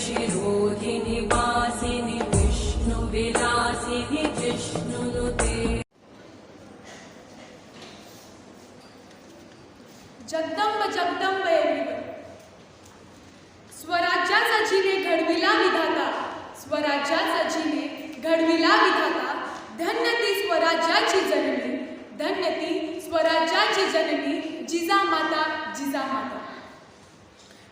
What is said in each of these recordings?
शिरोधिनि वासिनि विष्णुविलासिनि जिष्णुनुते। Jagdamb Jagdamb everyone. स्वराज्याचा जिने घडविला विधाता, स्वराज्याचा जिने घडविला विधाता. धन्य ती स्वराज्याची जननी, धन्य ती स्वराज्याची जननी, Jijamata, Jijamata.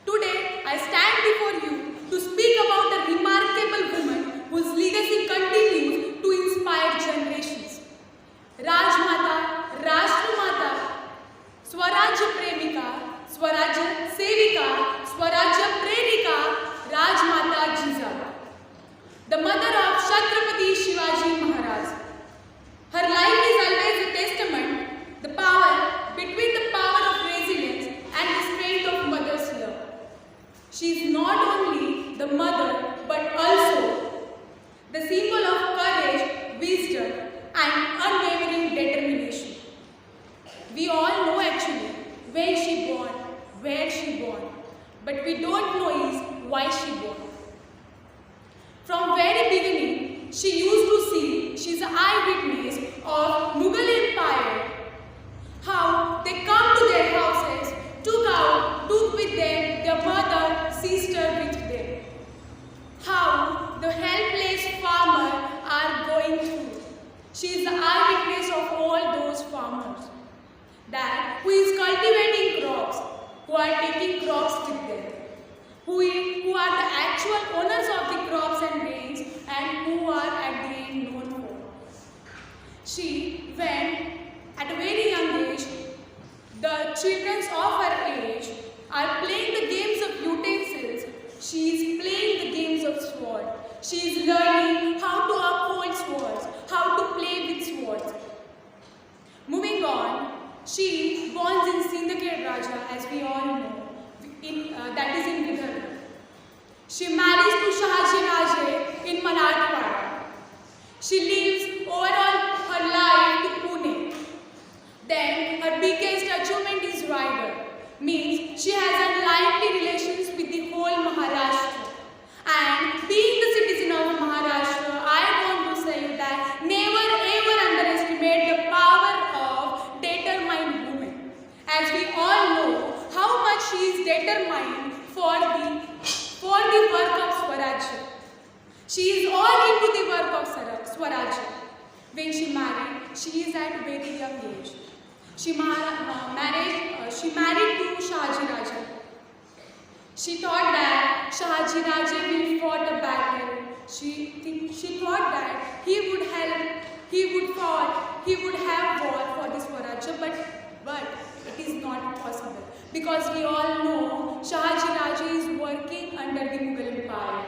Today I stand before you to speak about a remarkable woman whose legacy continues to inspire generations. राजमाता, राष्ट्रमाता, स्वराज्य प्रेमिका, स्वराज्य सेविका, स्वराज्य प्रेरिका, राजमाता Jijau. The mother of Chhatrapati Shivaji Maharaj. Her life is always a testament the power between the power of resilience and the strength of mother's love. She is not only the mother but also the symbol of courage, wisdom and unwavering determination. We all know actually when she born, where she born, but we don't know is why she born. From very beginning, she used to see, she's an eyewitness of Mughal Empire, how they come to their houses, took with them their mother, sister with them, how the helpless farmer are going through. She is the eyewitness of all those farmers, that who is cultivating crops, who are taking crops with them, who are the actual owners of the crops and grains, and who are at the end known for. She, when at a very young age, the children of her age are playing the games of utensils, she is playing the games of sword. She is learning how to uphold swords, how to play with swords. Moving on, she born in Sindhkhed Raja, as we all know, that is in Vidarbha. She marries to Shahaji Raje in Marathwada. She lives overall her life to Pune. Then her biggest achievement is Raigad, means she has unlikely relations with the whole Maharashtra. And being the citizen of Maharashtra, I want to say you that never ever underestimate the power of determined women. As we all know how much she is determined for the work of Swarajya. She is all into the work of Swarajya. When she married, she is at a very young age. She married to Shahaji Raja. She thought that Shahaji Raja will fought a battle. She thought that he would help, he would have war for this Swarajya, but it is not possible, because we all know Shahaji Raja is working under the Mughal Empire.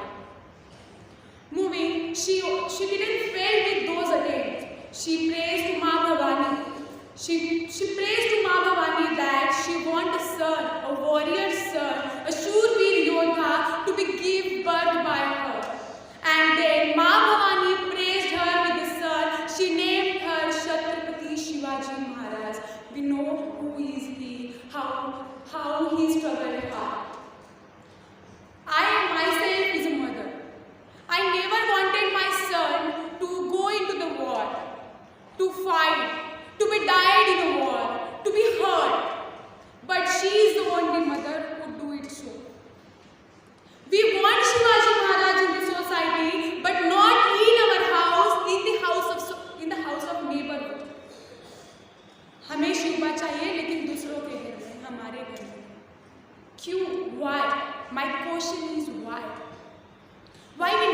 Moving, she didn't fail with those attempts. She prays to Ma Bhavani. She prays to Ma Bhavani that she wants a son, a warrior son, a Shurveer Yodha to be given birth by her. And then Ma Bhavani praised her with the son. She named her Chhatrapati Shivaji Maharaj. We know who is he, how he struggled hard. I myself is a mother. I never wanted my son to go into the war, to fight, to be died in a war, to be hurt. But she is the only mother who do it so. We want Shivaji Maharaj in the society, but not in our house, in the house of neighborhood. हमें शिवा चाहिए, लेकिन दूसरों के घर में, हमारे घर में क्यों? Why? My question is why? Why we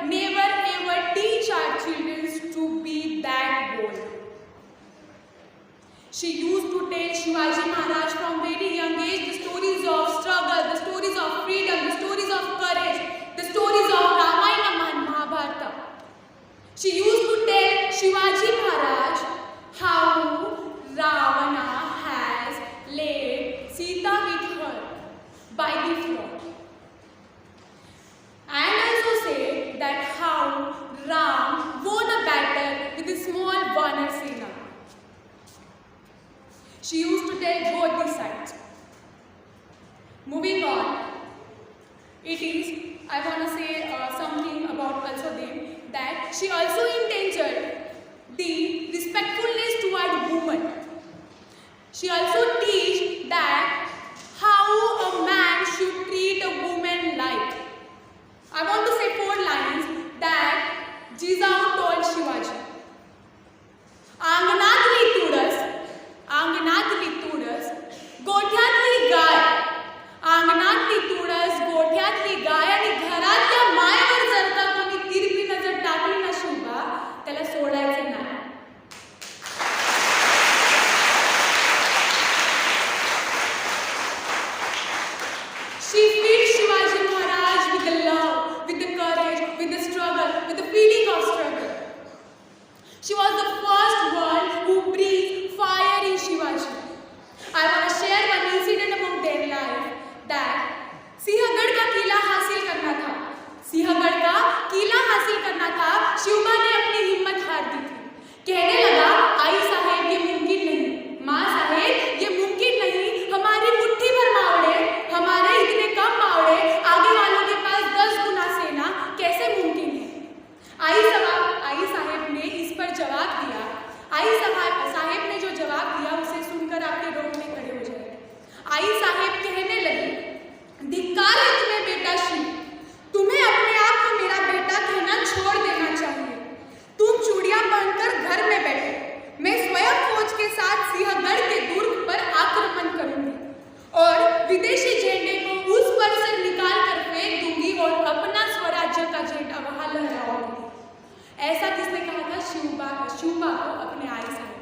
never ever teach our children to be that bold? She used to tell Shivaji Maharaj from very young age the stories of struggle, the stories of freedom, the stories of courage, the stories of Ramayana and Mahabharata. She used to tell Shivaji Maharaj how Ravana has laid Sita with her by the flood. And also said that how Ram won a battle with a small Vanar Sena. She used to tell both the sides. Moving on, it is I want to say something about also them, that she also endangered the respectfulness toward women. She also teach that how a man should treat a woman like. I want to say 4 lines that Jizao told Shivaji. अंगणातली तुळस, गोठ्यातली गाय. अंगणातली तुळस, गोठ्यातली गाय आणि घरातल्या मायेवर जर का कोणी तिरपी नजर टाकली ना शिवबा, त्याला सोडायचं नाही. She filled Shivaji Maharaj with the love, with the courage, with the struggle, with the feeling of struggle. She was the first one who breathed fire in Shivaji. I want to share one incident among their life that Sinhagad का किला हासिल करना था. सिंहगढ़ का किला हासिल करना था. शिवबा ने अपनी हिम्मत हार दी थी. कहने लगा, आई साहेब ये मुमकिन नहीं, माँ साहेब ये मुमकिन नहीं, हमारी मुट्ठी भर मावड़े, हमारे इतने कम मावड़े, आगे वालों के पास 10 गुना सेना, कैसे मुमकिन है. आई साहेब ने इस पर जवाब दिया. आई साहेब ने जो जवाब दिया उसे सुनकर आपके रोंगटे खड़े हो जाएंगे. आई साहेब कहने लगी, धिक्कार है तुम्हें बेटा शिव, तुम्हें अपने आप को मेरा बेटा कहना छोड़ देना चाहिए. तुम चूड़ियां पहनकर घर में बैठो, मैं स्वयं फौज के साथ सिंहगढ़ के दुर्ग पर आक्रमण करूंगी और विदेशी झंडे को उस पर से निकाल कर फेंक दूंगी और अपना स्वराज्य का झंडा वहां लहराऊंगी. ऐसा किसने कहा था? शिवबा को अपने आई साहब.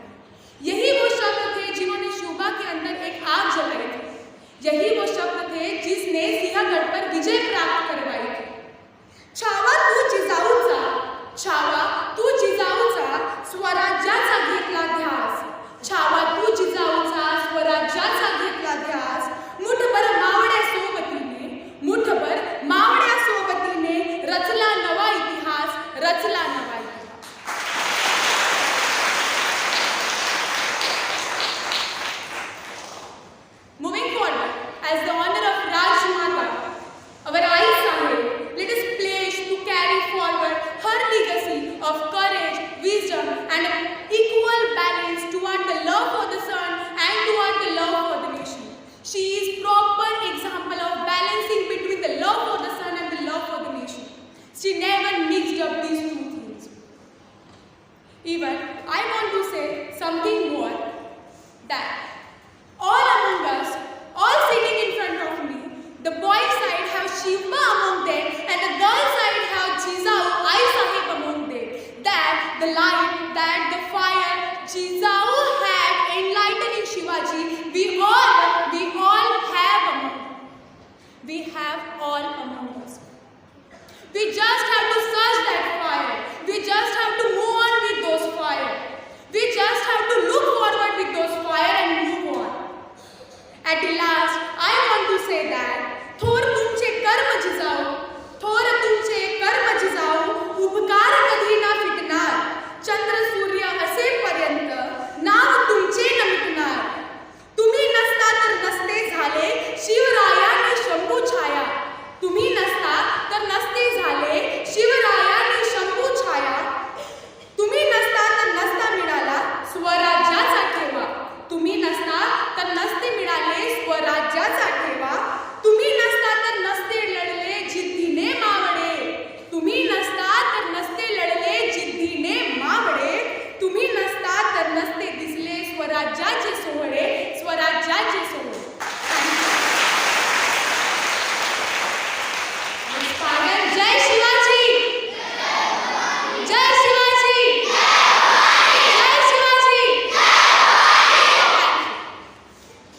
यही वो शब्द थे जिन्होंने शिवबा के अंदर एक आग जलाई थी. यही वो शब्द थे जिसने सिंहगढ़ पर विजय प्राप्त करवाई थी. छावा तू जिजाऊचा, छावा तू जिजाऊचा, स्वराज्याचा घेतला ध्यास. छावा तू जिजाऊचा, स्वराज्याचा घेतला ध्यास. मुठभर मावड्या सोबतीने, मुठभर मावड्या सोबतीने रचला नवा इतिहास, रचला नवा इतिहास. Moving forward, as the honor of Rajmata, our Ai Sahib, let us pledge to carry forward her legacy of courage, wisdom, and equal balance toward the love for the son and toward the love for the nation. She is proper example of balancing between the love for the son and the love for the nation. She never mixed up these two things. Even I want to say something more, that all among us, all sitting in front of me, the boy side have Shiva among them and the girl side have Jizao, Ai Sahib among them. That the light, that the fire Jizao had enlightening Shivaji, we all have among them. We have all among us. We just have to search that fire. We just have to move on with those fire. We just have to look forward with those fire and move on. At the last, I want to say that थोर तुमचे कर्म जिजाऊ, थोर तुमचे